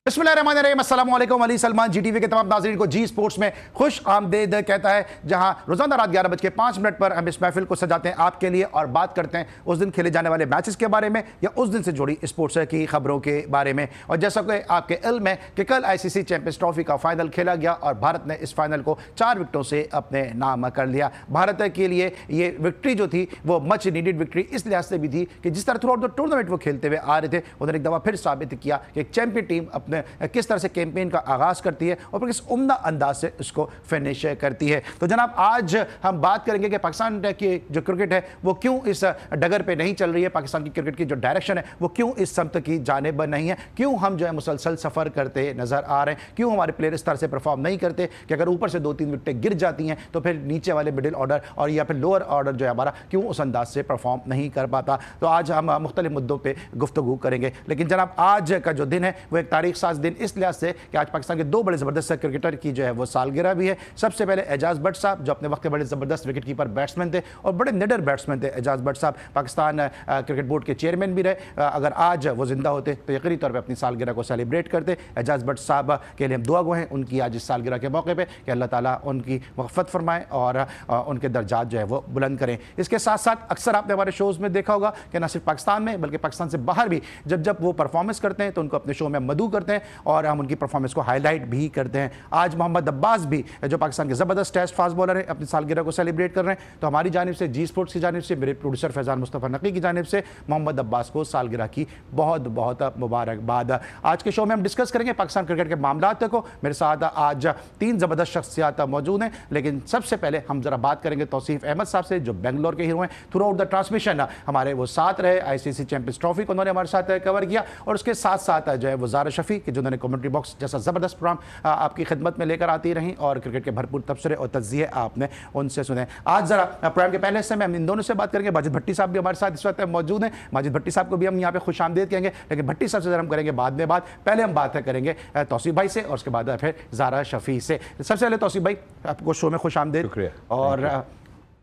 बिस्मिल्लाहिर्रहमानिर्रहीम, अस्सलाम वालेकुम। अली सलमान जीटीवी के तमाम नाज़रीन को जी स्पोर्ट्स में खुश आमदेद कहता है, जहां रोजाना रात 11:05 पर हम इस महफिल को सजाते हैं आपके लिए और बात करते हैं उस दिन खेले जाने वाले मैचेस के बारे में या उस दिन से जुड़ी स्पोर्ट्स की खबरों के बारे में। और जैसा कि आपके इल्म है कि कल आईसीसी चैंपियंस ट्रॉफी का फाइनल खेला गया और भारत ने इस फाइनल को 4 विकेटों से अपने नाम कर लिया। भारत के लिए ये विक्ट्री जो थी वो मच नीडेड विक्ट्री इस लिहाज से भी थी कि जिस तरह थ्रू आउट द टूर्नामेंट वो खेलते हुए आ रहे थे, उन्होंने एक दफ़ा फिर साबित किया कि एक चैंपियन टीम अपने किस तरह से कैंपेन का आगाज करती है और फिर किस उम्दा अंदाज से उसको फिनिश करती है। तो जनाब, आज हम बात करेंगे कि पाकिस्तान की जो क्रिकेट है वो क्यों इस डगर पे नहीं चल रही है, पाकिस्तान की क्रिकेट की जो डायरेक्शन है वो क्यों इस समत की जानिब नहीं है, क्यों हम जो है मुसलसल सफ़र करते नजर आ रहे हैं, क्यों हमारे प्लेयर इस तरह से परफॉर्म नहीं करते कि अगर ऊपर से 2-3 विकेटें गिर जाती हैं तो फिर नीचे वाले मिडिल ऑर्डर और या फिर लोअर ऑर्डर जो है हमारा क्यों उस अंदाज से परफॉर्म नहीं कर पाता। तो आज हम मुख्तलिफ मुद्दों पर गुफ्तगू करेंगे। लेकिन जनाब, आज का जो दिन है वो एक तारीख साज दिन इस लिहाज से कि आज पाकिस्तान के 2 बड़े ज़बरदस्त क्रिकेटर की जो है वो सालगिरह भी है। सबसे पहले एजाज भट्ट साहब, जो अपने वक्त के बड़े ज़बरदस्त विकेट कीपर बैट्समैन थे और बड़े निडर बैट्समैन थे। एजाज भट्ट साहब पाकिस्तान क्रिकेट बोर्ड के चेयरमैन भी रहे। अगर आज वो जिंदा होते तो यकीनी तौर पर अपनी सालगिरह को सेलिब्रेट करते। एजाज भट्ट साहब के लिए हम दुआ गो हैं उनकी आज इस सालगिरह के मौके पर कि अल्लाह ताला उनकी मग़फ़रत फरमाए और उनके दर्जात जो है वो बुलंद करें। इसके साथ साथ अक्सर आपने हमारे शोज़ में देखा होगा कि न सिर्फ पाकिस्तान में बल्कि पाकिस्तान से बाहर भी जब वो परफॉर्मेंस करते हैं तो उनको अपने शो में मदऊ करते हैं और हम उनकी परफॉर्मेंस को हाईलाइट भी करते हैं। आज मोहम्मद अब्बास भी जो पाकिस्तान के ज़बरदस्त टेस्ट फास्ट बॉलर हैं अपनी सालगिरह को सेलिब्रेट कर रहे हैं। तो हमारी जानिब से, जी स्पोर्ट्स की जानिब से, मेरे प्रोड्यूसर फैज़ान मुस्तफ़ा नकी की जानिब से मोहम्मद अब्बास को सालगिरह की बहुत बहुत मुबारकबाद। आज के शो में हम डिस्कस करेंगे पाकिस्तान क्रिकेट के मामलात को। मेरे साथ आज 3 ज़बरदस्त शख्सियात मौजूद हैं, लेकिन सबसे पहले हम जरा बात करेंगे तौसीफ अहमद साहब से, जो बेंगलोर के हीरो हैं। थ्रू आउट द ट्रांसमिशन हमारे वो साथ रहे, आईसीसी चैंपियंस ट्रॉफी को उन्होंने हमारे साथ कवर किया और उसके साथ साथ जो है वो ज़ारा शफ़ी कि जिन्होंने कमेंट्री बॉक्स जैसा ज़बरदस्त प्रोग्राम आपकी खिदमत में लेकर आती रहीं और क्रिकेट के भरपूर तबसरे और तज्ज़िये आपने उनसे सुने। आज जरा प्रोग्राम के पहले हिस्से में हम इन दोनों से बात करेंगे। माजिद भट्टी साहब भी हमारे साथ इस वक्त मौजूद हैं। माजिद भट्टी साहब को भी हम यहाँ पे खुश आमदीद कहेंगे, लेकिन भट्टी साहब से जरा हम करेंगे बाद में बात। पहले हम बात करेंगे तौसीफ भाई से और उसके बाद फिर ज़ारा शफ़ी से। सबसे पहले तौसीफ भाई, आपको शो में खुश आमदीद। शुक्रिया। और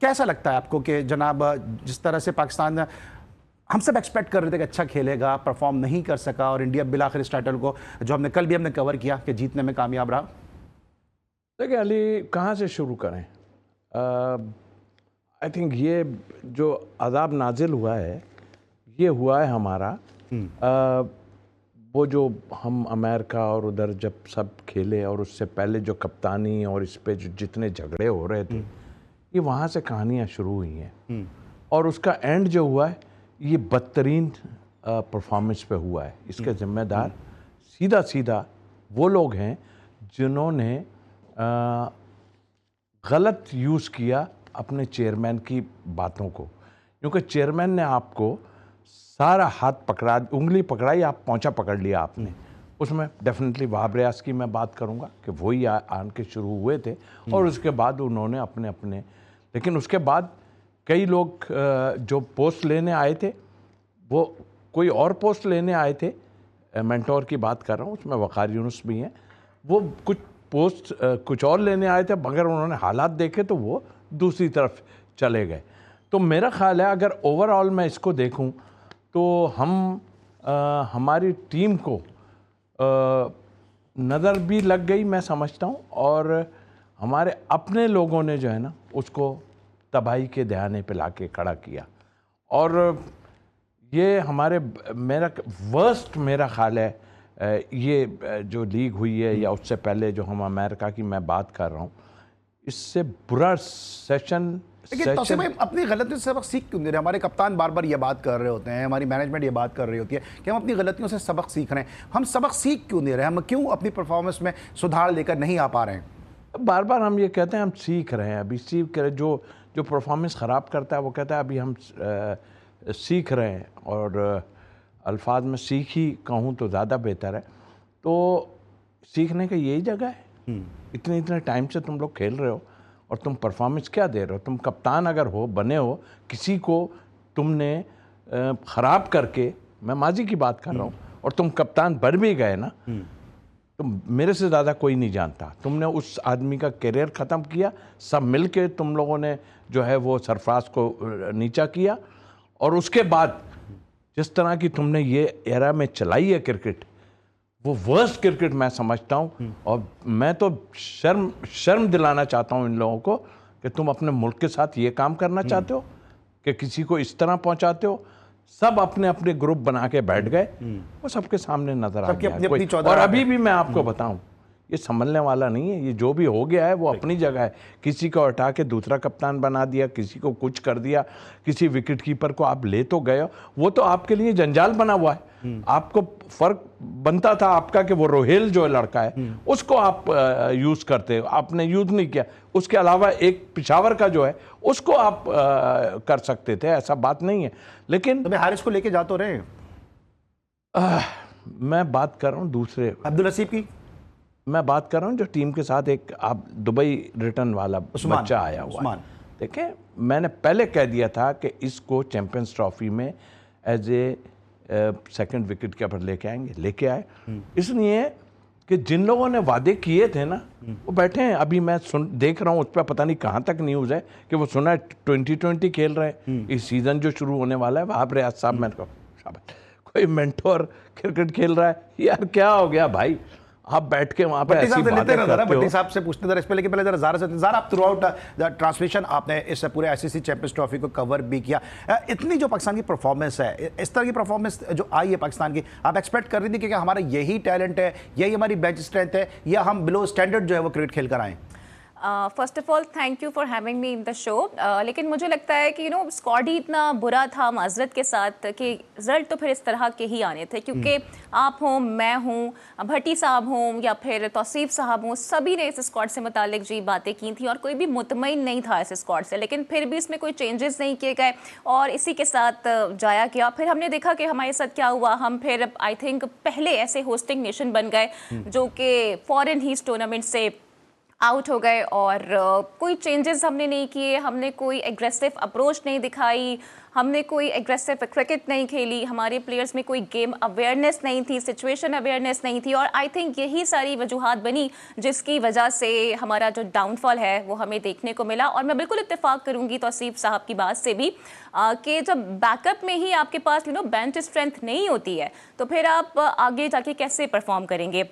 कैसा लगता है आपको कि जनाब जिस तरह से पाकिस्तान हम सब एक्सपेक्ट कर रहे थे कि अच्छा खेलेगा, परफॉर्म नहीं कर सका और इंडिया बिलाखिर इस टाइटल को जो हमने कल भी हमने कवर किया कि जीतने में कामयाब रहा? देखिए अली, कहाँ से शुरू करें? आई थिंक ये जो अज़ाब नाजिल हुआ है ये हुआ है हमारा वो जो हम अमेरिका और उधर जब सब खेले और उससे पहले जो कप्तानी और इस पे जो जितने झगड़े हो रहे थे ये वहाँ से कहानियाँ शुरू हुई हैं और उसका एंड जो हुआ है ये बदतरीन परफॉर्मेंस पे हुआ है। इसके ज़िम्मेदार सीधा सीधा वो लोग हैं जिन्होंने गलत यूज़ किया अपने चेयरमैन की बातों को, क्योंकि चेयरमैन ने आपको सारा हाथ पकड़ा, उंगली पकड़ाई, आप पहुंचा पकड़ लिया आपने। उसमें डेफिनेटली वहाब रियाज की मैं बात करूंगा कि वही आन के शुरू हुए थे और उसके बाद उन्होंने अपने अपने, लेकिन उसके बाद कई लोग जो पोस्ट लेने आए थे वो कोई और पोस्ट लेने आए थे, मेंटोर की बात कर रहा हूँ, उसमें वक़ार यूनुस भी हैं, वो कुछ पोस्ट कुछ और लेने आए थे मगर उन्होंने हालात देखे तो वो दूसरी तरफ चले गए। तो मेरा ख़्याल है अगर ओवरऑल मैं इसको देखूं तो हम हमारी टीम को नज़र भी लग गई मैं समझता हूं और हमारे अपने लोगों ने जो है ना उसको तबाही के दहाने पे लाके खड़ा किया और ये हमारे मेरा वर्स्ट मेरा ख्याल है ये जो लीग हुई है या उससे पहले जो हम अमेरिका की मैं बात कर रहा हूँ, इससे बुरा सेशन। लेकिन तौसीफ भाई, अपनी गलतियों से सबक सीख क्यों नहीं रहे? हमारे कप्तान बार बार ये बात कर रहे होते हैं, हमारी मैनेजमेंट ये बात कर रही होती है कि हम अपनी गलतियों से सबक सीख रहे हैं। हम सबक सीख क्यों नहीं रहे? हम क्यों अपनी परफॉर्मेंस में सुधार लेकर नहीं आ पा रहे हैं? बार बार हम ये कहते हैं हम सीख रहे हैं, अभी सीख रहे, जो परफॉर्मेंस ख़राब करता है वो कहता है अभी हम सीख रहे हैं और अल्फाज में सीख ही कहूँ तो ज़्यादा बेहतर है। तो सीखने का यही जगह है। इतने टाइम से तुम लोग खेल रहे हो और तुम परफॉर्मेंस क्या दे रहे हो? तुम कप्तान अगर हो, बने हो, किसी को तुमने ख़राब करके, मैं माजी की बात कर रहा हूँ, और तुम कप्तान बन भी गए ना, तो मेरे से ज़्यादा कोई नहीं जानता। तुमने उस आदमी का करियर ख़त्म किया, सब मिल के तुम लोगों ने जो है वो सरफराज को नीचा किया और उसके बाद जिस तरह की तुमने ये एरा में चलाई है क्रिकेट, वो वर्स्ट क्रिकेट मैं समझता हूँ। और मैं तो शर्म दिलाना चाहता हूँ इन लोगों को कि तुम अपने मुल्क के साथ ये काम करना चाहते हो कि किसी को इस तरह पहुंचाते हो। सब अपने अपने ग्रुप बना के बैठ गए, वो सबके सामने नजर आ गया। और अभी भी मैं आपको बताऊं, ये संभलने वाला नहीं है। ये जो भी हो गया है वो अपनी जगह है। किसी को हटा के दूसरा कप्तान बना दिया, किसी को कुछ कर दिया, किसी विकेट कीपर को आप ले तो गए हो, वो तो आपके लिए जंजाल बना हुआ है। आपको फर्क बनता था आपका कि वो रोहेल जो लड़का है उसको आप यूज करते हो, आपने यूज नहीं किया। उसके अलावा एक पिशावर का जो है उसको आप कर सकते थे, ऐसा बात नहीं है। लेकिन तो हारिस को लेके जा तो रहे, मैं बात कर रहा हूँ दूसरे अब्दुल हसीब की, मैं बात कर रहा हूँ जो टीम के साथ एक आप दुबई रिटर्न वाला बच्चा आया हुआ है। देखिए, मैंने पहले कह दिया था कि इसको चैंपियंस ट्रॉफी में as a second wicketkeeper लेके आए इसलिए कि जिन लोगों ने वादे किए थे ना वो बैठे हैं। अभी मैं देख रहा हूँ उस पर पता नहीं कहाँ तक न्यूज़ है कि वो सुना है 2020 खेल रहे हैं। इस सीज़न जो शुरू होने वाला है वहाब रियाज साहब, मैंने कहा कोई मेंटोर क्रिकेट खेल रहा है यार, क्या हो गया भाई? आप बैठ के वहां पे ऐसी बातें करते हो। भट्टी साहब से पूछते जरा इस पे, लेकिन पहले जरा ज़ारा से ज़ारा, आप थ्रू आउट द ट्रांसमिशन आपने इस पूरे आईसीसी चैंपियंस ट्रॉफी को कवर भी किया। इतनी जो पाकिस्तान की परफॉर्मेंस है, इस तरह की परफॉर्मेंस जो आई है पाकिस्तान की, आप एक्सपेक्ट कर रही थी कि हमारा यही टैलेंट है, यही हमारी बेंच स्ट्रेंथ है, या हम बिलो स्टैंडर्ड जो है वो क्रिकेट खेल कर आए? First of all thank you for having me in the show. लेकिन मुझे लगता है कि स्क्वाड ही इतना बुरा था माजरत के साथ कि रिजल्ट तो फिर इस तरह के ही आने थे, क्योंकि आप हों, मैं हूँ, भट्टी साहब हों या फिर तौसीफ साहब हों, सभी ने इस स्क्वाड से मुतालिक जी बातें की थी और कोई भी मुतमईन नहीं था इस स्क्वाड से। लेकिन फिर भी इसमें कोई चेंजेस नहीं किए गए और इसी के साथ जाया गया। फिर हमने देखा कि हमारे साथ क्या हुआ, हम फिर आई थिंक पहले ऐसे होस्टिंग नेशन बन गए जो कि फॉरेन ही इस टूर्नामेंट से आउट हो गए और कोई चेंजेस हमने नहीं किए, हमने कोई एग्रेसिव अप्रोच नहीं दिखाई, हमने कोई एग्रेसिव क्रिकेट नहीं खेली, हमारे प्लेयर्स में कोई गेम अवेयरनेस नहीं थी, सिचुएशन अवेयरनेस नहीं थी। और आई थिंक यही सारी वजूहात बनी जिसकी वजह से हमारा जो डाउनफॉल है वो हमें देखने को मिला। और मैं बिल्कुल इत्तेफाक करूंगी तौसीफ साहब की बात से भी कि जब बैकअप में ही आपके पास बेंच स्ट्रेंथ नहीं होती है तो फिर आप आगे जाके कैसे परफॉर्म करेंगे?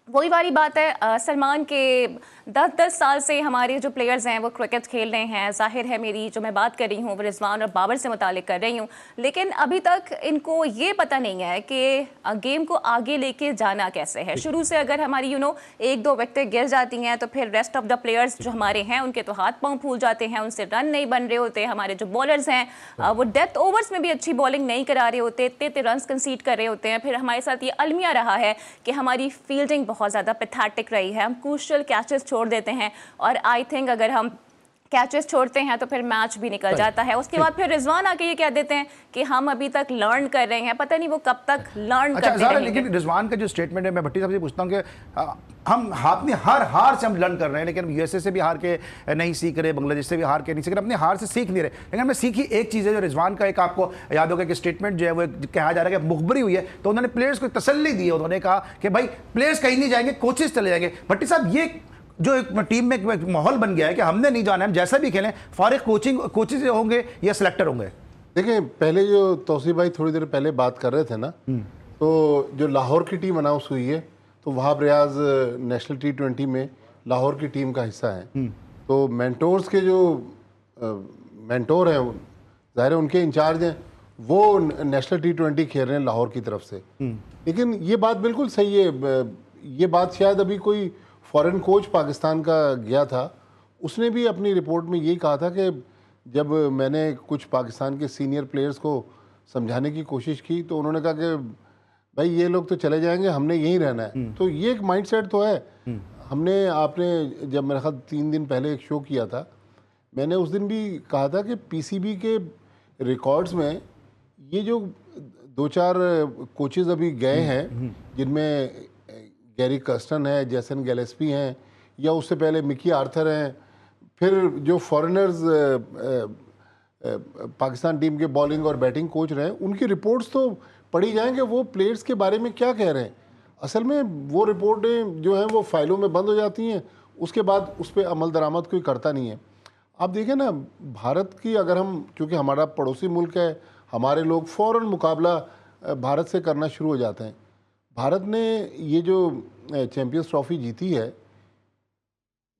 वही वाली बात है। सलमान के 10-10 साल से हमारे जो प्लेयर्स हैं वो क्रिकेट खेल रहे हैं। जाहिर है मेरी जो मैं बात कर रही हूँ वो रिजवान और बाबर से मुतालिक कर रही हूँ, लेकिन अभी तक इनको ये पता नहीं है कि गेम को आगे लेके जाना कैसे है। शुरू से अगर हमारी 1-2 विकेटें गिर जाती हैं तो फिर रेस्ट ऑफ द प्लेयर्स जो हमारे हैं उनके तो हाथ पांव फूल जाते हैं, उनसे रन नहीं बन रहे होते। हमारे जो बॉलर्स हैं वो डेथ ओवर्स में भी अच्छी बॉलिंग नहीं करा रहे होते, इतने रन कंसीड कर रहे होते हैं। फिर हमारे साथ ये अलमिया रहा है कि हमारी फील्डिंग बहुत ज़्यादा पैथेटिक रही है, हम क्रूशियल कैचेस छोड़ देते हैं और आई थिंक अगर हम कैचेस छोड़ते हैं तो फिर मैच भी निकल जाता है। उसके बाद फिर रिजवान आके ये कह देते हैं कि हम अभी तक लर्न कर रहे हैं, पता नहीं वो कब तक लर्न करते रहेंगे। लेकिन रिजवान का जो स्टेटमेंट है, मैं भट्टी साहब से पूछता हूँ कि हम हर हार से हम लर्न कर रहे हैं, लेकिन यूएसए से भी हार के नहीं सीख रहे, बांग्लादेश से भी हार के नहीं सीख रहे, अपनी हार से सीख नहीं रहे। लेकिन हमें सीखी एक चीज़ है जो रिजवान का, एक आपको याद होगा कि स्टेटमेंट जो है वो कहा जा रहा है कि मुखबरी हुई है, तो उन्होंने प्लेयर्स को तसल्ली दी है। उन्होंने कहा कि भाई प्लेयर्स कहीं नहीं जाएंगे, कोचेस चले जाएंगे। भट्टी साहब, ये जो एक टीम में एक माहौल बन गया है कि हमने नहीं जाना, हम जैसा भी खेलें, फारिग कोचेस होंगे या सिलेक्टर होंगे। देखिए, पहले जो तौसीफ भाई थोड़ी देर पहले बात कर रहे थे ना, तो जो लाहौर की टीम अनाउंस हुई है तो वहाब रियाज नेशनल T20 में लाहौर की टीम का हिस्सा है। तो मेंटोर्स के जो मेंटोर हैं ज़ाहिर है उनके इंचार्ज हैं, वो नेशनल T20 खेल रहे हैं लाहौर की तरफ से। लेकिन ये बात बिल्कुल सही है, ये बात शायद अभी कोई फॉरेन कोच पाकिस्तान का गया था, उसने भी अपनी रिपोर्ट में यही कहा था कि जब मैंने कुछ पाकिस्तान के सीनियर प्लेयर्स को समझाने की कोशिश की तो उन्होंने कहा कि भाई ये लोग तो चले जाएंगे, हमने यहीं रहना है। तो ये एक माइंडसेट तो है। आपने जब मेरे ख्याल 3 दिन पहले एक शो किया था, मैंने उस दिन भी कहा था कि पीसीबी के रिकॉर्ड्स में ये जो 2-4 कोचेज़ अभी गए हैं, जिनमें गैरी कर्स्टन है, जैसन गैलेस्पी हैं, या उससे पहले मिकी आर्थर हैं, फिर जो फॉरेनर्स पाकिस्तान टीम के बॉलिंग और बैटिंग कोच रहे, उनकी रिपोर्ट्स तो पढ़ी जाएंगे वो प्लेयर्स के बारे में क्या कह रहे हैं। असल में वो रिपोर्टें जो हैं वो फाइलों में बंद हो जाती हैं, उसके बाद उस पर अमल दरामद कोई करता नहीं है। आप देखें ना, भारत की अगर हम, क्योंकि हमारा पड़ोसी मुल्क है, हमारे लोग फ़ौरन मुकाबला भारत से करना शुरू हो जाते हैं। भारत ने ये जो चैंपियंस ट्रॉफी जीती है,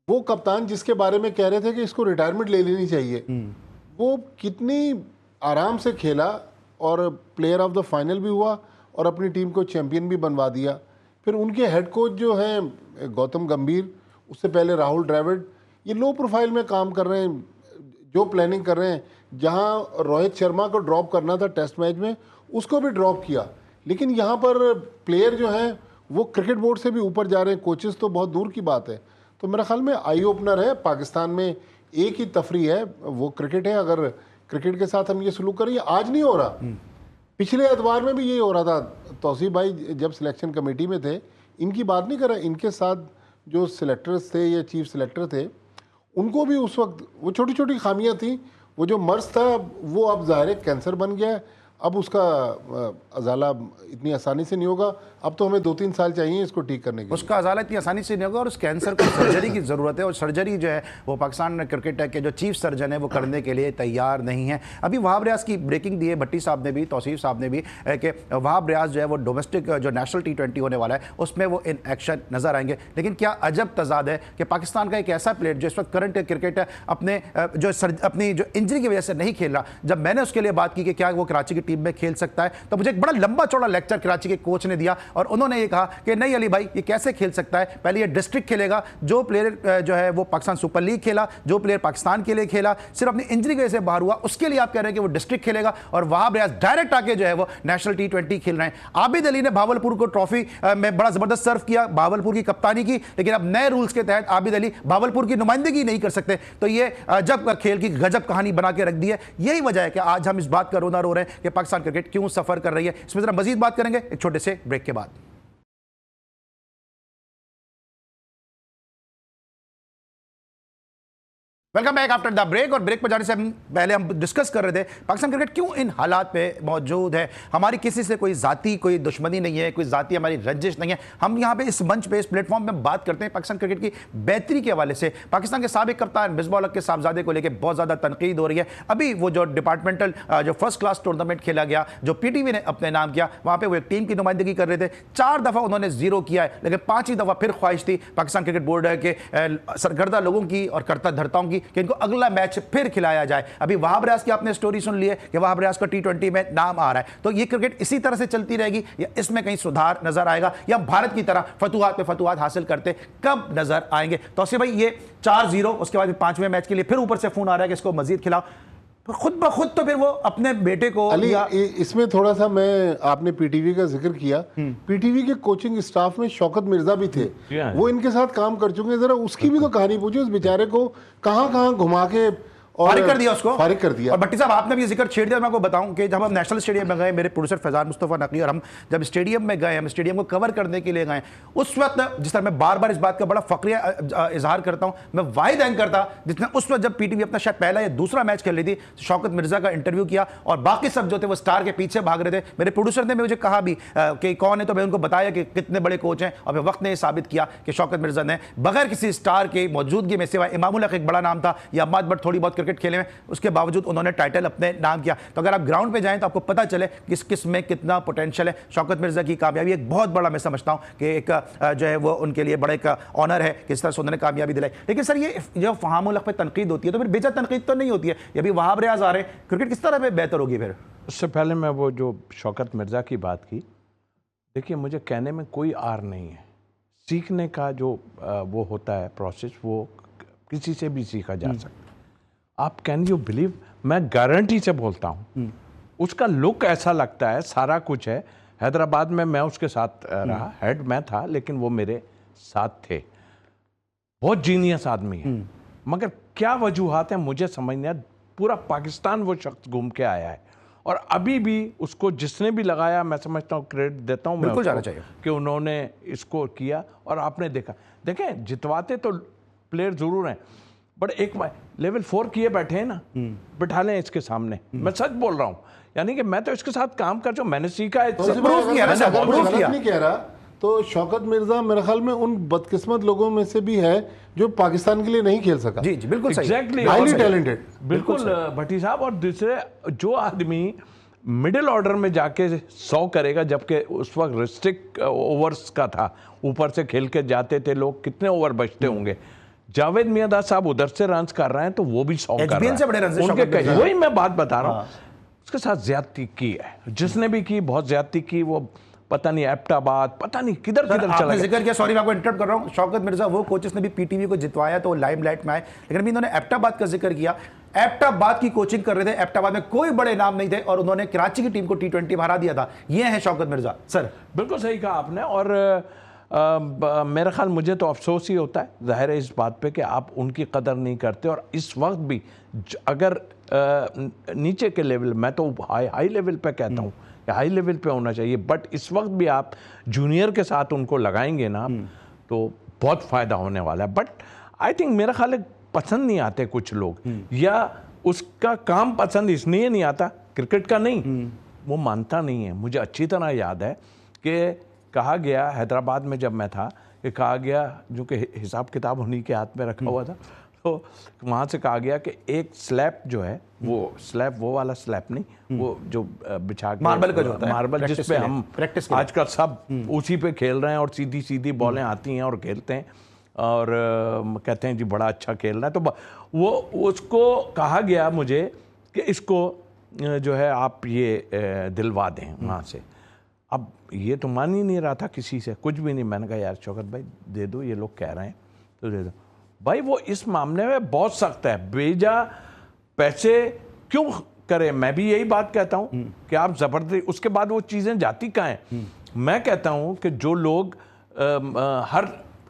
वो कप्तान जिसके बारे में कह रहे थे कि इसको रिटायरमेंट ले लेनी चाहिए, वो कितनी आराम से खेला और प्लेयर ऑफ द फाइनल भी हुआ और अपनी टीम को चैंपियन भी बनवा दिया। फिर उनके हेड कोच जो हैं गौतम गंभीर, उससे पहले राहुल द्रविड़, ये लो प्रोफाइल में काम कर रहे हैं, जो प्लानिंग कर रहे हैं। जहां रोहित शर्मा को ड्रॉप करना था टेस्ट मैच में, उसको भी ड्रॉप किया। लेकिन यहाँ पर प्लेयर जो हैं वो क्रिकेट बोर्ड से भी ऊपर जा रहे हैं, कोचेस तो बहुत दूर की बात है। तो मेरा ख्याल में आई ओपनर है। पाकिस्तान में एक ही तफरी है, वो क्रिकेट है। अगर क्रिकेट के साथ हम ये सलूक करें, आज नहीं हो रहा, पिछले एतवार में भी यही हो रहा था। तौसीफ भाई जब सिलेक्शन कमेटी में थे, इनकी बात नहीं कर रहा, इनके साथ जो सिलेक्टर्स थे या चीफ सिलेक्टर थे, उनको भी उस वक्त वो छोटी छोटी खामियां थी। वो जो मर्ज था वो अब ज़ाहिर है कैंसर बन गया है। अब उसका अजाला इतनी आसानी से नहीं होगा। अब तो हमें 2-3 साल चाहिए इसको ठीक करने के लिए। उसका अजाला इतनी आसानी से नहीं होगा और उस कैंसर को सर्जरी की ज़रूरत है। और सर्जरी जो है वो पाकिस्तान क्रिकेट के जो चीफ सर्जन है वो करने के लिए तैयार नहीं है। अभी वहाब रियाज की ब्रेकिंग दी है भट्टी साहब ने भी, तौसीफ साहब ने भी, कि वहाब रियाज जो है वो डोमेस्टिक जो नेशनल T20 होने वाला है उसमें वो इन एक्शन नजर आएंगे। लेकिन क्या अजब तजाद है कि पाकिस्तान का एक ऐसा प्लेयर जो इस वक्त करंट क्रिकेट अपने अपनी जो इंजरी की वजह से नहीं खेल रहा, जब मैंने उसके लिए बात की कि क्या वो कराची की टीम में खेल सकता है, तो मुझे एक बड़ा लंबा चौड़ा लेक्चर कराची के कोच ने दिया और उन्होंने ये कहा कि नहीं अली भाई, ये कैसे खेल सकता है। पहले ये डिस्ट्रिक्ट खेलेगा, जो प्लेयर जो है वो पाकिस्तान सुपर लीग खेला, जो प्लेयर पाकिस्तान के लिए खेला, सिर्फ अपनी इंजरी की वजह से बाहर हुआ, उसके लिए आप कह रहे हैं कि वो डिस्ट्रिक्ट खेलेगा। और वहाब रियाज डायरेक्ट आके जो है वो नेशनल T20 खेल रहे हैं। आबिद अली ने भावलपुर को ट्रॉफी में बड़ा जबरदस्त सर्व किया, भावलपुर की कप्तानी की, लेकिन अब नए रूल्स के तहत आबिद अली भावलपुर की नुमाइंदगी नहीं कर सकते। तो ये अजब खेल की गजब कहानी बना के रख दी है। यही वजह है कि आज हम इस बात का रोना रो रहे हैं कि पाकिस्तान क्रिकेट क्यों सफर कर रही है। इसमें जरा मजीद बात करेंगे एक छोटे से ब्रेक के बाद। Welcome back after the break. और ब्रेक पर जाने से पहले हम डिस्कस कर रहे थे पाकिस्तान क्रिकेट क्यों इन हालात पे मौजूद है। हमारी किसी से कोई जाती कोई दुश्मनी नहीं है, कोई जाती हमारी रंजिश नहीं है। हम यहाँ पे इस मंच पे, इस प्लेटफॉर्म पे बात करते हैं पाकिस्तान क्रिकेट की बेहतरी के हवाले से। पाकिस्तान के साबिक कप्तान मिसबाह हक के साहबजादे को लेकर बहुत ज़्यादा तनकीद हो रही है। अभी वो जो डिपार्टमेंटल जो फर्स्ट क्लास टूर्नामेंट खेला गया, जो PTV ने अपने नाम किया, वहाँ पर वो एक टीम की नुमाइंदगी कर रहे थे। 4 दफ़ा उन्होंने जीरो किया है, लेकिन 5वीं दफ़ा फिर ख्वाहिश थी पाकिस्तान क्रिकेट बोर्ड के सरगर्दा लोगों की और कर्ता धर्ताओं की कि इनको अगला मैच फिर खिलाया जाए। अभी वहाब रियाज की आपने स्टोरी सुन ली है कि वहाब रियाज का T20 में नाम आ रहा है। तो ये क्रिकेट इसी तरह से चलती रहेगी या इसमें कहीं सुधार नजर आएगा, या भारत की तरह फतुहात पे फतुहात हासिल करते कब नजर आएंगे? तो भाई ये 4-0, उसके बाद 5वें मैच के लिए फिर ऊपर से फोन आ रहा है कि इसको मजीद खिलाओ। खुद ब खुद तो फिर वो अपने बेटे को अली, इसमें थोड़ा सा मैं, आपने PTV का जिक्र किया, PTV के कोचिंग स्टाफ में शौकत मिर्जा भी थे, वो इनके साथ काम कर चुके हैं। जरा उसकी भी तो कहानी पूछो, उस बेचारे को कहां कहां घुमा के फारिग कर दिया, उसको फारिग कर दिया। और भट्टी साहब आपने भी जिक्र छेड़ दिया। मैं आपको बताऊं कि जब हम नेशनल स्टेडियम में गए, मेरे प्रोड्यूसर फैजान मुस्तफ़ा नकवी और हम जब स्टेडियम में गए, हम स्टेडियम को कवर करने के लिए गए, उस वक्त जिस तरह मैं बार बार इस बात का बड़ा फक्रिया इजहार करता हूं, मैं वाहिद एंकर था जिसने उस वक्त जब PTV अपना शायद पहला या दूसरा मैच खेल रही थी, शौकत मिर्जा का इंटरव्यू किया और बाकी सब जो थे वो स्टार के पीछे भाग रहे थे। मेरे प्रोड्यूसर ने मुझे कहा भी कि कौन है, तो मैं उनको बताया कि कितने बड़े कोच हैं, और वक्त ने यह साबित किया कि शौकत मिर्जा ने बगैर किसी स्टार की मौजूदगी में, सिवाय इमामुल हक एक बड़ा नाम था या अम्माद बट थोड़ी बहुत क्रिकेट खेले में, के बावजूद उन्होंने टाइटल अपने नाम किया। तो अगर आप ग्राउंड पे जाएं तो आपको पता चले किस किस में कितना पोटेंशियल है। शौकत मिर्जा की कामयाबी एक बहुत बड़ा, मैं समझता हूं कि एक जो है वो उनके लिए बड़ा एक ऑनर है किस तरह से उन्होंने कामयाबी दिलाई। लेकिन सर ये जो फहामुल हक पे तनकीद होती है तो फिर बेजा तनकीद तो नहीं होती है। ये भी वहाब रियाज आ रहे हैं, क्रिकेट किस तरह में बेहतर होगी फिर? उससे पहले मैं वो जो शौकत मिर्जा की बात की, देखिए मुझे कहने में कोई आर नहीं है। सीखने का जो वो होता है प्रोसेस, वो किसी से भी सीखा जा सकता है। आप कैन यू बिलीव, मैं गारंटी से बोलता हूँ, उसका लुक ऐसा लगता है, सारा कुछ है। हैदराबाद में मैं उसके साथ रहा, हेड मैं था लेकिन वो मेरे साथ थे। बहुत जीनियस आदमी है, मगर क्या वजूहात है मुझे समझ नहीं आया। पूरा पाकिस्तान वो शख्स घूम के आया है और अभी भी उसको जिसने भी लगाया, मैं समझता हूँ क्रेडिट देता हूँ बिल्कुल जाना चाहिए कि उन्होंने इसको किया। और आपने देखा, देखें जितवाते तो प्लेयर जरूर हैं, बट एक लेवल 4 किए बैठे हैं ना, बिठा लें इसके सामने। मैं सच बोल रहा हूँ, यानी कि मैं तो इसके साथ काम कर जो मैंने सीखा है। तो नहीं कह रहा, तो शौकत मिर्जा मेरे ख्याल में उन बदकिस्मत लोगों में से भी है जो पाकिस्तान के लिए नहीं खेल सका। जी जी बिल्कुल एग्जैक्टली, हाईली टैलेंटेड, बिल्कुल भट्टी साहब। और दूसरे जो आदमी मिडिल ऑर्डर में जाके 100 करेगा, जबकि उस वक्त रिस्ट्रिक्ट ओवर्स का था, ऊपर से खेल के जाते थे लोग, कितने ओवर बचते होंगे। जावेद मियांदाद साहब उधर से रन कर रहे हैं तो वो भी 100 कर रहे हैं, से बड़े रन उनके वही मैं बात बता रहा हूँ। उसके साथ ज्यादती की है, जिसने भी की बहुत ज्यादती की, वो पता नहीं एबटाबाद, पता नहीं किधर किधर चला आपने गया। जिक्र किया, सॉरी मैं आपको इंटरप्ट कर रहा हूं, शौकत मिर्जा वो कोचेस ने भी पीटीवी को जितवाया तो लाइमलाइट में आए, लेकिन अभी इन्होंने एबटाबाद का जिक्र किया। एबटाबाद की कोचिंग कर रहे थे, एबटाबाद में कोई बड़े नाम नहीं थे और उन्होंने कराची की टीम को T20 में हरा दिया था। ये है शौकत मिर्जा सर। बिल्कुल सही कहा आपने, और मेरा ख्याल मुझे तो अफसोस ही होता है ज़ाहिर है इस बात पे कि आप उनकी कदर नहीं करते। और इस वक्त भी अगर नीचे के लेवल, मैं तो हाई लेवल पे कहता हूँ कि हाई लेवल पे होना चाहिए, बट इस वक्त भी आप जूनियर के साथ उनको लगाएंगे ना तो बहुत फ़ायदा होने वाला है। बट आई थिंक मेरा ख्याल है पसंद नहीं आते कुछ लोग, या उसका काम पसंद इसलिए नहीं आता, क्रिकेट का नहीं, वो मानता नहीं है। मुझे अच्छी तरह याद है कि कहा गया हैदराबाद में जब मैं था कि कहा गया, जो कि हिसाब किताब उन्हीं के हाथ में रखा हुआ था, तो वहाँ से कहा गया कि एक स्लैब जो है, वो स्लैब वो वाला स्लैब नहीं, वो जो बिछा के मार्बल का जो होता है, मार्बल जिस पे हम प्रैक्टिस आजकल सब उसी पे खेल रहे हैं और सीधी सीधी बॉलें आती हैं और खेलते हैं और कहते हैं जी बड़ा अच्छा खेल रहा है। तो वो उसको कहा गया मुझे कि इसको जो है आप ये दिलवा दें वहाँ से। अब ये तो मान ही नहीं रहा था किसी से, कुछ भी नहीं। मैंने कहा यार शौकत भाई दे दो, ये लोग कह रहे हैं तो दे दो। भाई वो इस मामले में बहुत सख्त है, बेजा पैसे क्यों करे। मैं भी यही बात कहता हूँ कि आप जबरदस्ती, उसके बाद वो चीज़ें जाती कहाँ हैं। मैं कहता हूँ कि जो लोग हर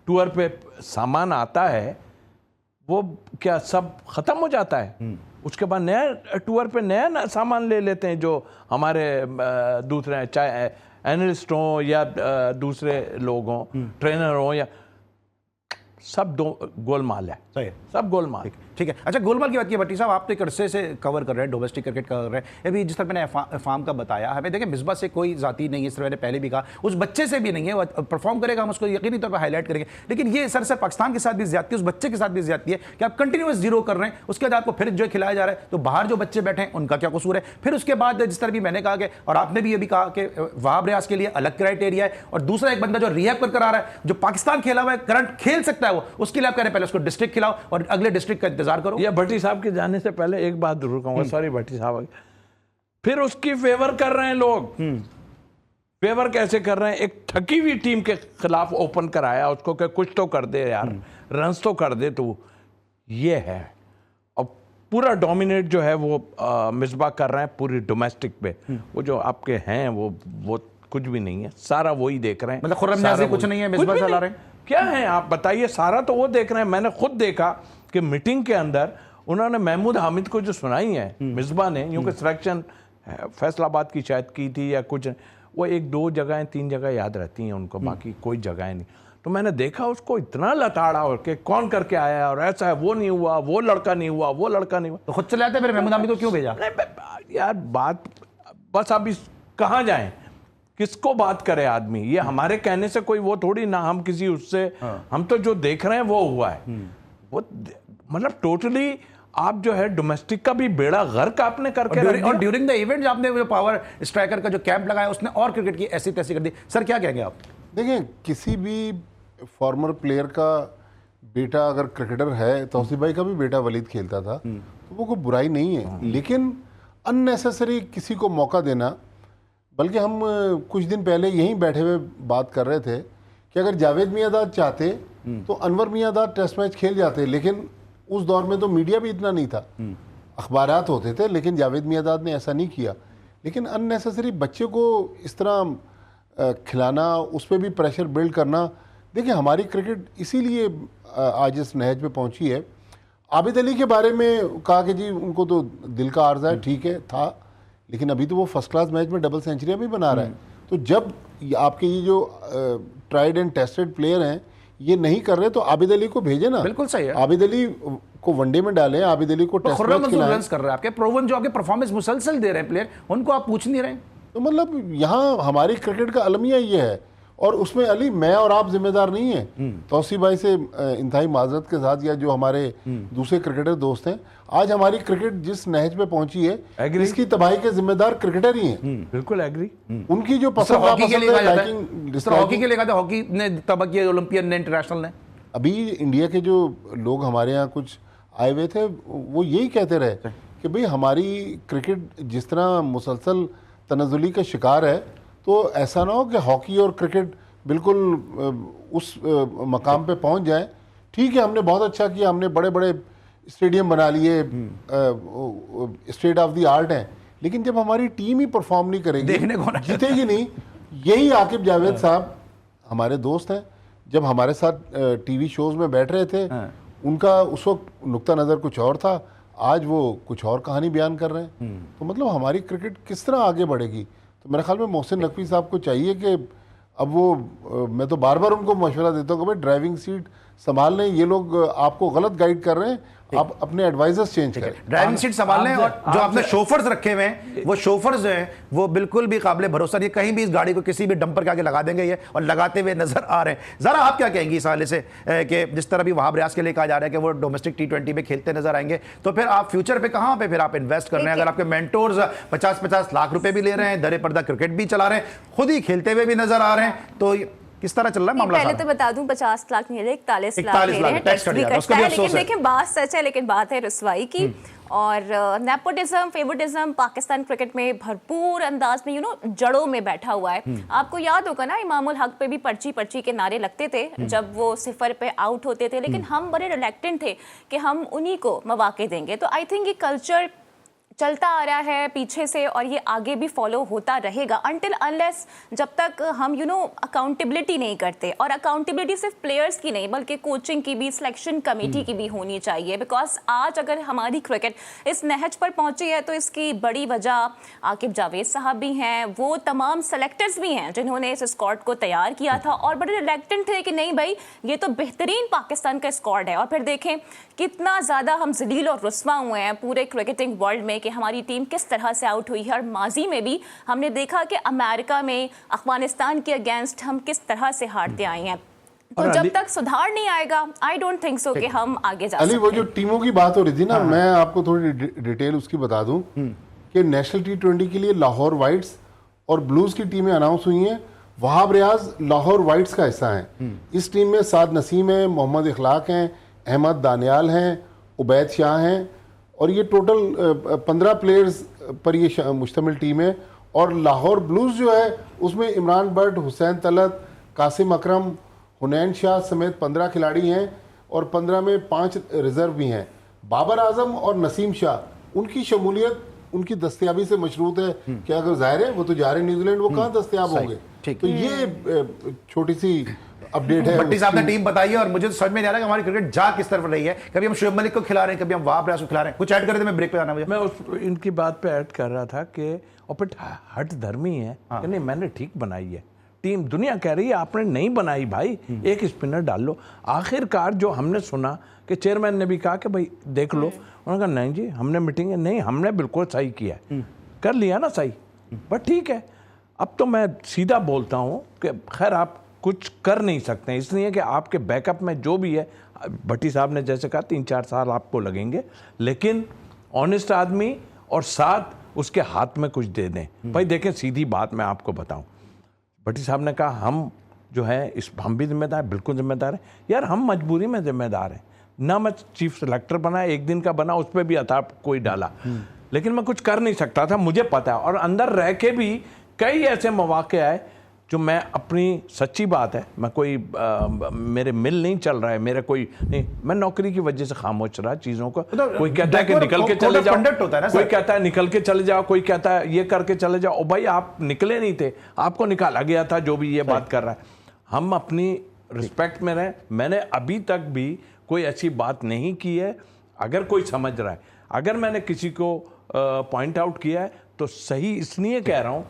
टूर पे सामान आता है वो क्या सब ख़त्म हो जाता है, उसके बाद नया टूर पे नया सामान ले लेते हैं जो हमारे दूसरे चाहे एनालिस्ट हों या दूसरे लोग हों, ट्रेनर हों, या सब दो गोलमाल है, सही सब गोलमाल। ठीक है। अच्छा, गोलमाल की बात की भट्टी साहब, आप तो एक अरसे से कवर कर रहे हैं, डोमेस्टिक क्रिकेट कवर कर रहे हैं। अभी जिस तरह मैंने फार्म का बताया, हमें देखें मिसबा से कोई जाती नहीं है, इस तरह मैंने पहले भी कहा, उस बच्चे से भी नहीं है, वो परफॉर्म करेगा हम उसको यकीनी तौर पर हाईलाइट करेंगे। लेकिन ये सर पाकिस्तान के साथ भी ज्यादती है, उस बच्चे के साथ भी ज्यादती है कि आप कंटिन्यूस जीरो कर रहे हैं, उसके बाद आपको फिर जो खिलाया जा रहा है, तो बाहर जो बच्चे बैठे हैं उनका क्या कसूर है। फिर उसके बाद जिस तरह भी मैंने कहा कि, और आपने भी ये भी कहा कि वहाब रियाज के लिए अलग क्राइटेरिया है, और दूसरा एक बंदा जो रिहैब कर आ रहा है, जो पाकिस्तान खेला हुआ है, करंट खेल सकता है, वो उसके लिए आप कह रहे हैं पहले उसको डिस्ट्रिक्ट खिलाओ और अगले डिस्ट्रिक्ट का इंतजार करो। या भट्टी साहब के जाने से पहले एक बात जरूर कहूंगा, सॉरी भट्टी साहब, फिर उसकी फेवर कर रहे हैं लोग। फेवर कैसे कर रहे हैं? एक थकी हुई टीम के खिलाफ ओपन कराया उसको कि कुछ तो कर दे यार, रन्स तो कर दे। तो ये है, और पूरा डोमिनेट जो है वो मिसबा कर रहे हैं पूरी डोमेस्टिक पे। वो जो आपके हैं वो कुछ भी नहीं है, सारा वही देख रहे हैं। मतलब खुर्रम नियाज़ी कुछ नहीं है, मिसबा चला रहे हैं। क्या है आप बताइए, सारा तो वो देख रहे हैं। मैंने खुद देखा कि मीटिंग के अंदर उन्होंने महमूद हामिद को जो सुनाई है मिसबा ने, क्योंकि सिलेक्शन फैसलाबाद की शायद की थी या कुछ, वो 1-2 जगहें 3 जगह याद रहती हैं उनको, बाकी कोई जगह नहीं। तो मैंने देखा उसको इतना लताड़ा और कि कौन करके आया और ऐसा है, वो नहीं हुआ, वो लड़का नहीं हुआ, वो लड़का नहीं हुआ। तो खुद चले आते फिर महमूद हामिद को क्यों भेजा? यार बात बस अभी कहाँ जाएं, किसको बात करे आदमी। ये हमारे कहने से कोई वो थोड़ी ना, हम किसी उससे हम तो जो देख रहे हैं वो हुआ है। वो मतलब टोटली आप जो है डोमेस्टिक का भी बेड़ा गर्क आपने करके और ड्यूरिंग द इवेंट आपने जो पावर स्ट्राइकर का जो कैंप लगाया उसने और क्रिकेट की ऐसी तैसी कर दी। सर क्या कहेंगे आप? देखिए, किसी भी फॉर्मर प्लेयर का बेटा अगर क्रिकेटर है, तौसीफ भाई का भी बेटा वलीद खेलता था, तो वो कोई बुराई नहीं है। लेकिन अननेसेसरी किसी को मौका देना, बल्कि हम कुछ दिन पहले यहीं बैठे हुए बात कर रहे थे कि अगर जावेद मियांदाद चाहते तो अनवर मियांदाद टेस्ट मैच खेल जाते। लेकिन उस दौर में तो मीडिया भी इतना नहीं था, अखबारात होते थे, लेकिन जावेद मियांदाद ने ऐसा नहीं किया। लेकिन अननेसेसरी बच्चे को इस तरह खिलाना, उस पर भी प्रेशर बिल्ड करना, देखिए हमारी क्रिकेट इसीलिए आज इस नहज पे पहुंची है। आबिद अली के बारे में कहा कि जी उनको तो दिल का आर्जा है, ठीक है था, लेकिन अभी तो वो फर्स्ट क्लास मैच में डबल सेंचुरियां भी बना रहा है। तो जब आपके ये जो ट्राइड एंड टेस्टेड प्लेयर हैं ये नहीं कर रहे, तो आबिद अली को भेजे ना। बिल्कुल सही है, आबिद अली को वनडे में डालें, आबिद अली को टेस्ट मैच खिलाएं। कर रहे हैं आपके प्रोवन, जो आपके परफॉर्मेंस मुसलसल दे रहे हैं प्लेयर, उनको आप पूछ नहीं रहे। तो मतलब यहाँ हमारी क्रिकेट का अलमिया ये है। और उसमें अली मैं और आप जिम्मेदार नहीं है। तौसीफ भाई से इंतहाई माजरत के साथ, या जो हमारे दूसरे क्रिकेटर दोस्त हैं, आज हमारी क्रिकेट जिस नहज पे पहुंची है इसकी तबाही के जिम्मेदार क्रिकेटर ही हैं। बिल्कुल एग्री। उनकी जो पसंद हॉकी के लिए कहा जाता है, लाइकिंग हॉकी के लिए कहा था, हॉकी ने तबाह किया ओलंपियन ने, इंटरनेशनल ने। अभी इंडिया के जो लोग हमारे यहाँ कुछ आए हुए थे वो यही कहते रहे कि भाई हमारी क्रिकेट जिस तरह मुसलसल तनज़ुली का शिकार है, तो ऐसा ना हो कि हॉकी और क्रिकेट बिल्कुल उस मकाम पे पहुंच जाए। ठीक है, हमने बहुत अच्छा किया, हमने बड़े बड़े स्टेडियम बना लिए, स्टेट ऑफ द आर्ट हैं, लेकिन जब हमारी टीम ही परफॉर्म नहीं करेगी, देखने को जीतेगी नहीं। यही आकिब जावेद साहब हमारे दोस्त हैं, जब हमारे साथ टीवी शोज में बैठ रहे थे, उनका उस वक्त नुक्ता नज़र कुछ और था, आज वो कुछ और कहानी बयान कर रहे हैं। तो मतलब हमारी क्रिकेट किस तरह आगे बढ़ेगी? तो मेरे ख्याल में मोहसिन नकवी साहब को चाहिए कि अब वो मैं तो बार बार उनको मशवरा देता हूँ कि भाई ड्राइविंग सीट संभाल लें, ये लोग आपको गलत गाइड कर रहे हैं, आप अपने एडवाइजर्स चेंज करें। ड्राइविंग सीट संभालने, और जो आपने शोफर्स रखे हुए हैं, वो शोफर्स जो हैं वो बिल्कुल भी काबिल भरोसा नहीं, कहीं भी इस गाड़ी को किसी भी डंपर के आगे लगा देंगे ये, और लगाते हुए नजर आ रहे हैं। जरा आप क्या कहेंगी इस हवाले से कि जिस तरह भी वहाब रियाज के लिए कहा जा रहा है कि वो डोमेस्टिक T20 में खेलते नजर आएंगे, तो फिर आप फ्यूचर पे कहां पे फिर आप इन्वेस्ट कर रहे हैं? अगर आपके मेंटोर्स 50-50 लाख रुपए भी ले रहे हैं, दरे पर्दा क्रिकेट भी चला रहे हैं, खुद ही खेलते हुए भी नजर आ रहे हैं, तो किस तरह चल रहा है मामला? पहले तो बता दूं 50 लाख नहीं है, 41 लाख ले रहे हैं, टैक्स भी कट कटता है। लेकिन देखिए बात सच है, लेकिन बात है रुसवाई की। और नेपोटिज्म, फेवरेटिज्म पाकिस्तान क्रिकेट में भरपूर अंदाज में जड़ों में बैठा हुआ है। आपको याद होगा ना, इमामुल हक पे भी पर्ची पर्ची के नारे लगते थे जब वो सिफर पे आउट होते थे, लेकिन हम बड़े रिलेक्टेंट थे कि हम उन्हीं को मौके देंगे। तो आई थिंक ये कल्चर चलता आ रहा है पीछे से, और ये आगे भी फॉलो होता रहेगा अनटिल अनलेस जब तक हम अकाउंटेबिलिटी नहीं करते। और अकाउंटेबिलिटी सिर्फ प्लेयर्स की नहीं बल्कि कोचिंग की भी, सिलेक्शन कमेटी की भी होनी चाहिए। बिकॉज आज अगर हमारी क्रिकेट इस नहज पर पहुंची है तो इसकी बड़ी वजह आकिब जावेद साहब भी हैं, वो तमाम सेलेक्टर्स भी हैं जिन्होंने इस स्क्वाड को तैयार किया था और बड़े रिलेक्टेंट थे कि नहीं भाई ये तो बेहतरीन पाकिस्तान का स्क्वाड है। और फिर देखें कितना ज़्यादा हम जलील और रुस्वा हुए हैं पूरे क्रिकेटिंग वर्ल्ड में कि हमारी टीम किस तरह से आउट हुई है। और माजी में भी हमने देखा कि अमेरिका में अफगानिस्तान के अगेंस्ट हम किस तरह से हारते आए हैं। तो जब तक सुधार नहीं आएगा आई डोंट थिंक सो कि हम आगे जा सकते। वो जो टीमों की बात हो रही थी ना, मैं आपको थोड़ी डिटेल उसकी बता दूं कि नेशनल T20 के लिए लाहौर वाइट्स और ब्लूज की टीमें अनाउंस हुई हैं। वहाब रियाज लाहौर वाइट्स का हिस्सा हैं। इस टीम में साद नसीम है, मोहम्मद इखलाक हैं, अहमद दानियाल हैं, उबैद शाह हैं, और ये टोटल 15 प्लेयर्स पर ये मुश्तमिल टीम है। और लाहौर ब्लूज जो है उसमें इमरान बट, हुसैन तलत, कासिम अकरम, हुनैन शाह समेत 15 खिलाड़ी हैं, और 15 में 5 रिजर्व भी हैं। बाबर आजम और नसीम शाह उनकी शमूलियत उनकी दस्तयाबी से मशरूत है कि अगर जाहिर है वो तो जा रहे न्यूजीलैंड, वो कहाँ दस्तयाब होंगे। तो ये छोटी सी अपडेट है। भट्टी साहब ने टीम बताई है और मुझे तो समझ में नहीं आ रहा कि हमारी क्रिकेट जा किस तरफ रही है। कभी हम शुएब मलिक को खिला रहे हैं, कभी हम वहाब रियाज को खिला रहे हैं। कुछ ऐड कर रहे थे, मैं ब्रेक पे आना मुझे। मैं इनकी बात पे ऐड कर रहा था कि और फिर हट धर्मी है कि नहीं मैंने ठीक बनाई है टीम। दुनिया कह रही है आपने नहीं बनाई भाई, एक स्पिनर डाल लो। आखिरकार जो हमने सुना कि चेयरमैन ने भी कहा कि भाई देख लो, उन्होंने कहा नहीं जी हमने मीटिंग है, नहीं हमने बिल्कुल सही किया है, कर लिया ना सही, बट ठीक है। अब तो मैं सीधा बोलता हूँ कि खैर आप कुछ कर नहीं सकते हैं, इसलिए कि आपके बैकअप में जो भी है, भट्टी साहब ने जैसे कहा 3-4 साल आपको लगेंगे, लेकिन ऑनेस्ट आदमी और साथ उसके हाथ में कुछ दे दें। भाई देखें सीधी बात मैं आपको बताऊं, भट्टी साहब ने कहा हम जो है इस हम भी जिम्मेदार, बिल्कुल जिम्मेदार हैं यार, हम मजबूरी में जिम्मेदार हैं ना। मैं चीफ सेलेक्टर बना, एक दिन का बना, उस पर भी अताप कोई डाला, लेकिन मैं कुछ कर नहीं सकता था, मुझे पता है। और अंदर रह के भी कई ऐसे मौके आए जो मैं अपनी सच्ची बात है, मैं कोई मेरे मिल नहीं चल रहा है, मेरे कोई नहीं, मैं नौकरी की वजह से खामोश रहा चीज़ों को। कोई कहता है कि निकल के चले जाओ, कोई कहता है निकल के चले जाओ, कोई कहता है ये करके चले जाओ। ओ भाई आप निकले नहीं थे, आपको निकाला गया था, जो भी ये बात कर रहा है। हम अपनी रिस्पेक्ट में रहें। मैंने अभी तक भी कोई ऐसी बात नहीं की है। अगर कोई समझ रहा है, अगर मैंने किसी को पॉइंट आउट किया है तो सही इसलिए कह रहा हूँ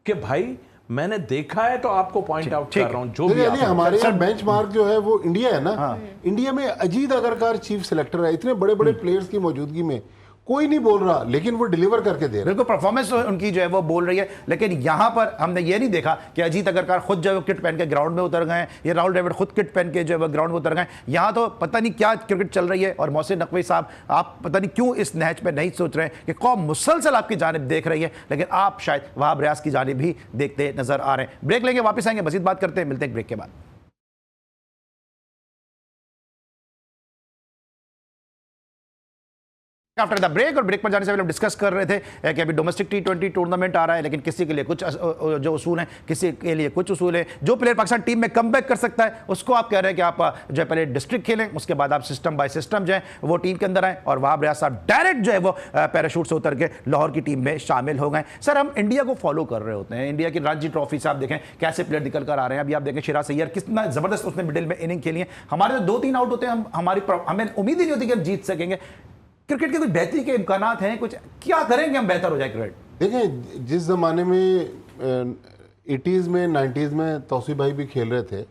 कि भाई मैंने देखा है तो आपको पॉइंट आउट कर रहा हूं। जो भी हमारे यहाँ बेंचमार्क जो है वो इंडिया है ना। इंडिया में अजीत अगरकर चीफ सेलेक्टर है, इतने बड़े बड़े प्लेयर्स की मौजूदगी में कोई नहीं बोल रहा, लेकिन वो डिलीवर करके दे रहे हैं। बिल्कुल परफॉर्मेंस उनकी जो है वो बोल रही है, लेकिन यहां पर हमने ये नहीं देखा कि अजीत अग्रकर खुद जो है किट पहन के ग्राउंड में उतर गए, ये राहुल द्रविड़ खुद किट पहन के जो है ग्राउंड में उतर गए। यहां तो पता नहीं क्या क्रिकेट चल रही है। और मोहसिन नकवी साहब, आप पता नहीं क्यों इस नहज पर नहीं सोच रहे हैं कि कौम मुसलसल आपकी जानिब देख रही है, लेकिन आप शायद वहाब रियाज की जानिब भी देखते नजर आ रहे हैं। ब्रेक लेंगे, वापस आएंगे, मजीद बात करते हैं, मिलते हैं ब्रेक के बाद। आफ्टर द ब्रेक, और ब्रेक पर जाने से पहले हम डिस्कस कर रहे थे कि अभी डोमेस्टिक T20 टूर्नामेंट आ रहा है, लेकिन किसी के लिए कुछ जो उसूल हैं, किसी के लिए कुछ उसूल है। जो प्लेयर पाकिस्तान टीम में कमबैक कर सकता है उसको आप कह रहे हैं कि आप जो है पहले डिस्ट्रिक्ट खेलें, उसके बाद आप सिस्टम बाय सिस्टम जो है वो टीम के अंदर आए, और वहाब रियाज साहब डायरेक्ट जो है वो पैराशूट से उतर के लाहौर की टीम में शामिल हो गए। सर, हम इंडिया को फॉलो कर रहे होते हैं, इंडिया की रणजी ट्रॉफी से आप देखें कैसे प्लेयर निकल कर आ रहे हैं। अभी आप देखें शिराज सैयद कितना जबरदस्त उसने मिडिल में इनिंग खेली है। हमारे तो 2-3 आउट होते हैं, हमें उम्मीद ही नहीं होती कि हम जीत सकेंगे। क्रिकेट के कुछ बेहतरी के इम्कानात हैं, कुछ क्या करेंगे हम बेहतर हो जाए क्रिकेट? देखिए, जिस ज़माने में 80s में 90s में तौसीफ भाई भी खेल रहे थे,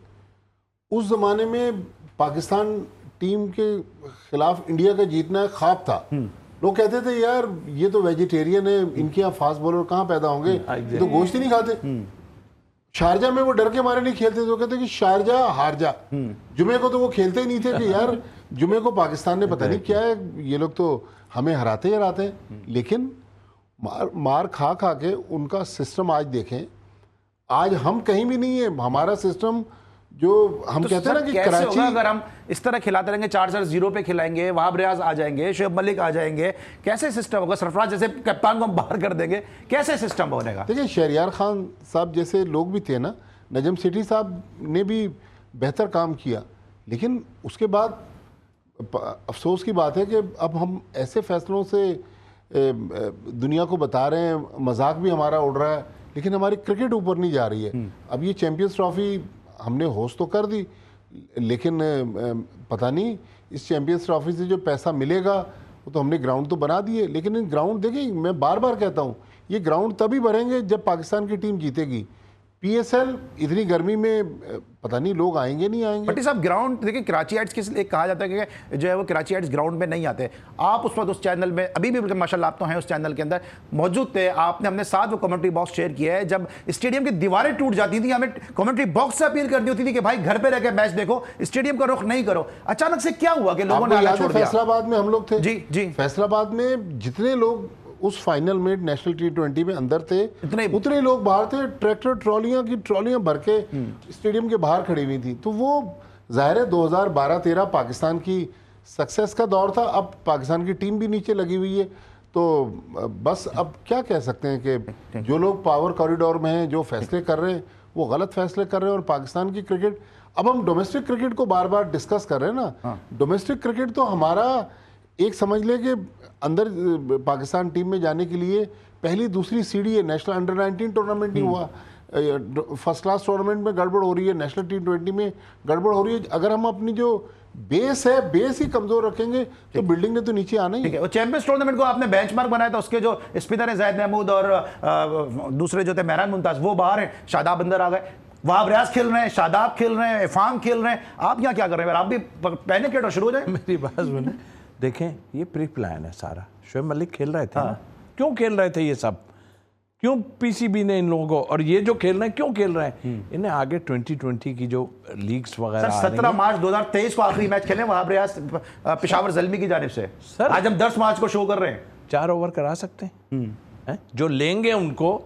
उस ज़माने में पाकिस्तान टीम के खिलाफ इंडिया का जीतना एक ख्वाब था। लोग कहते थे यार ये तो वेजिटेरियन है, इनके यहाँ फास्ट बॉलर कहाँ पैदा होंगे, ये तो गोश्त ही नहीं खाते। शारजा में वो डर के मारे नहीं खेलते थे, वो कहते कि शारजा हार जा। जुमे को तो वो खेलते ही नहीं थे कि यार जुमे को पाकिस्तान ने पता नहीं क्या है, ये लोग तो हमें हराते हैं। लेकिन मार खा खा के उनका सिस्टम आज देखें, आज हम कहीं भी नहीं है। हमारा सिस्टम जो हम तो कहते हैं ना कि कैसे कराची, होगा अगर हम इस तरह खिलाते रहेंगे, 4-0 पे खिलाएंगे, वहाब रियाज आ जाएंगे, शुएब मलिक आ जाएंगे, कैसे सिस्टम होगा? सरफराज जैसे कप्तान को हम बाहर कर देंगे, कैसे सिस्टम बनेगा? देखिए शहरियार खान साहब जैसे लोग भी थे ना, नजम सेठी साहब ने भी बेहतर काम किया, लेकिन उसके बाद अफसोस की बात है कि अब हम ऐसे फैसलों से दुनिया को बता रहे हैं, मजाक भी हमारा उड़ रहा है, लेकिन हमारी क्रिकेट ऊपर नहीं जा रही है। अब ये चैंपियंस ट्रॉफी हमने होस्ट तो कर दी, लेकिन पता नहीं इस चैंपियंस ट्रॉफी से जो पैसा मिलेगा वो तो हमने ग्राउंड तो बना दिए, लेकिन इन ग्राउंड देखिए, मैं बार बार कहता हूँ ये ग्राउंड तभी भरेंगे जब पाकिस्तान की टीम जीतेगी। PSL इतनी गर्मी में पता नहीं लोग आएंगे नहीं आएंगे। भट्टी साहब, ग्राउंड देखिए, कराची हाइट्स किस लिए कहा जाता है कि जो है वो कराची हाइट्स ग्राउंड में नहीं आते। आप उस वक्त उस चैनल में अभी भी माशाल्लाह आप तो हैं उस चैनल के अंदर मौजूद थे, आपने हमने साथ वो कमेंट्री बॉक्स शेयर किया है। जब स्टेडियम की दीवारें टूट जाती थी, हमें कमेंट्री बॉक्स से अपील करनी होती थी कि भाई घर पे रह के मैच देखो, स्टेडियम का रुख नहीं करो। अचानक से क्या हुआ कि लोगों ने आना छोड़ दिया? फैसलाबाद में हम लोग थे जी जी, फैसलाबाद में जितने लोग उस फाइनल में नेशनल T20 में अंदर थे उतने लोग बाहर थे। ट्रैक्टर ट्रॉलियां भर के स्टेडियम के बाहर खड़ी हुई थी। तो वो जाहिर है 2012-13 पाकिस्तान की सक्सेस का दौर था। अब पाकिस्तान की टीम भी नीचे लगी हुई है, तो बस अब क्या कह सकते हैं कि जो लोग पावर कॉरिडोर में हैं, जो फैसले कर रहे हैं वो गलत फैसले कर रहे हैं। और पाकिस्तान की क्रिकेट, अब हम डोमेस्टिक क्रिकेट को बार बार डिस्कस कर रहे हैं ना, डोमेस्टिक क्रिकेट तो हमारा एक समझ ले कि अंदर पाकिस्तान टीम में जाने के लिए पहली दूसरी सीढ़ी है। नेशनल अंडर-19 टूर्नामेंट नहीं हुआ, फर्स्ट क्लास टूर्नामेंट में गड़बड़ हो रही है, नेशनल T20 में गड़बड़ हो रही है। अगर हम अपनी जो बेस है, बेस ही कमजोर रखेंगे तो बिल्डिंग ने तो नीचे आना ही है। वो चैंपियंस टूर्नामेंट को आपने बेंचमार्क बनाया था, उसके जो स्पिनर है जाहिद महमूद और दूसरे जो थे मेहरान मुमताज, वो बाहर हैं, शादाब अंदर आ गए। वहाब रियाज खेल रहे हैं, शादाब खेल रहे हैं, इरफान खेल रहे हैं, आप यहाँ क्या कर रहे हैं? आप भी पैनिक और शुरू हो जाए। मेरी बात सुने, देखें ये प्री प्लान है सारा। शुएब मलिक खेल रहे थे ना, क्यों खेल रहे थे ये सब? क्यों PCB ने इन लोगों को, और ये जो खेल रहे हैं क्यों खेल रहे हैं? इन्हें आगे 2020 की जो लीग्स वगैरह 17 मार्च 2023 को आखिरी मैच खेले वहाब रियाज पेशावर ज़ल्मी की जानिब से। सर आज हम 10 मार्च को शो कर रहे हैं। 4 ओवर करा सकते हैं? जो लेंगे उनको,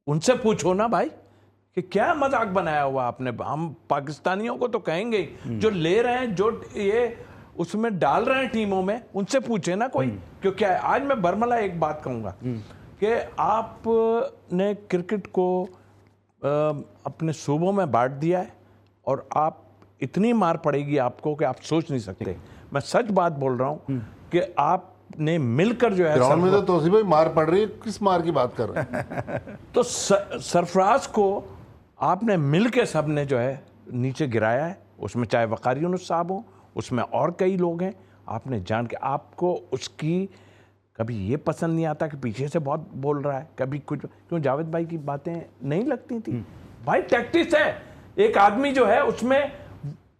उनसे पूछो ना भाई कि क्या मजाक बनाया हुआ आपने। हम पाकिस्तानियों को तो कहेंगे, जो ले रहे हैं, जो ये उसमें डाल रहे हैं टीमों में, उनसे पूछे ना कोई। क्योंकि आज मैं बरमला एक बात कहूंगा कि आपने क्रिकेट को अपने सूबों में बांट दिया है, और आप इतनी मार पड़ेगी आपको कि आप सोच नहीं सकते। मैं सच बात बोल रहा हूं कि आपने मिलकर जो है, ग्राउंड में तो तौसीफ भाई मार पड़ रही है, किस मार की बात कर रहे हैं? तो सरफराज को आपने मिलकर सबने जो है नीचे गिराया है। उसमें चाहे वक़ार यूनुस साहब हो, उसमें और कई लोग हैं। आपने जान के, आपको उसकी कभी ये पसंद नहीं आता कि पीछे से बहुत बोल रहा है, कभी कुछ। क्यों जावेद भाई की बातें नहीं लगती थी? भाई टैक्टिक्स है। एक आदमी जो है उसमें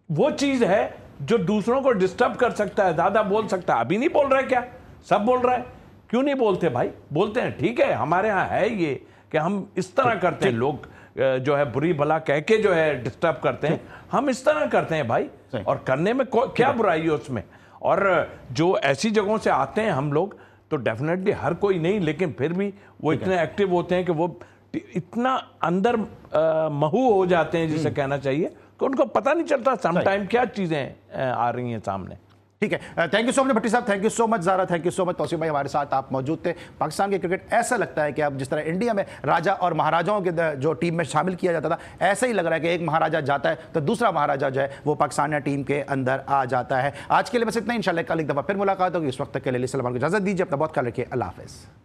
वो चीज़ है जो दूसरों को डिस्टर्ब कर सकता है, ज़्यादा बोल सकता है। अभी नहीं बोल रहा है क्या? सब बोल रहा है, क्यों नहीं बोलते भाई? बोलते हैं, ठीक है, हमारे यहाँ है ये कि हम इस तरह करते हैं, लोग जो है बुरी भला कह के जो है डिस्टर्ब करते हैं, हम इस तरह करते हैं भाई, और करने में क्या बुराई है उसमें? और जो ऐसी जगहों से आते हैं हम लोग, तो डेफिनेटली हर कोई नहीं, लेकिन फिर भी वो इतने एक्टिव होते हैं कि वो इतना अंदर महू हो जाते हैं, जिसे कहना चाहिए, कि उनको पता नहीं चलता समटाइम क्या चीजें आ रही हैं सामने। ठीक है, thank you so much Bhatti sahab, thank you so much Zara, thank you so much Tauseef bhai, हमारे साथ आप मौजूद थे। पाकिस्तान के क्रिकेट ऐसा लगता है कि अब जिस तरह इंडिया में राजा और महाराजाओं के जो टीम में शामिल किया जाता था, ऐसा ही लग रहा है कि एक महाराजा जाता है तो दूसरा महाराजा जो है वो पाकिस्तान टीम के अंदर आ जाता है। आज के लिए बस इतना ही, इंशाल्लाह कल एक दफ़ा फिर मुलाकात होगी। इस वक्त तक के लिए सलमान को इजाज़त दीजिए, अपना बहुत ख्याल रखिए, अल्लाह हाफ़िज़।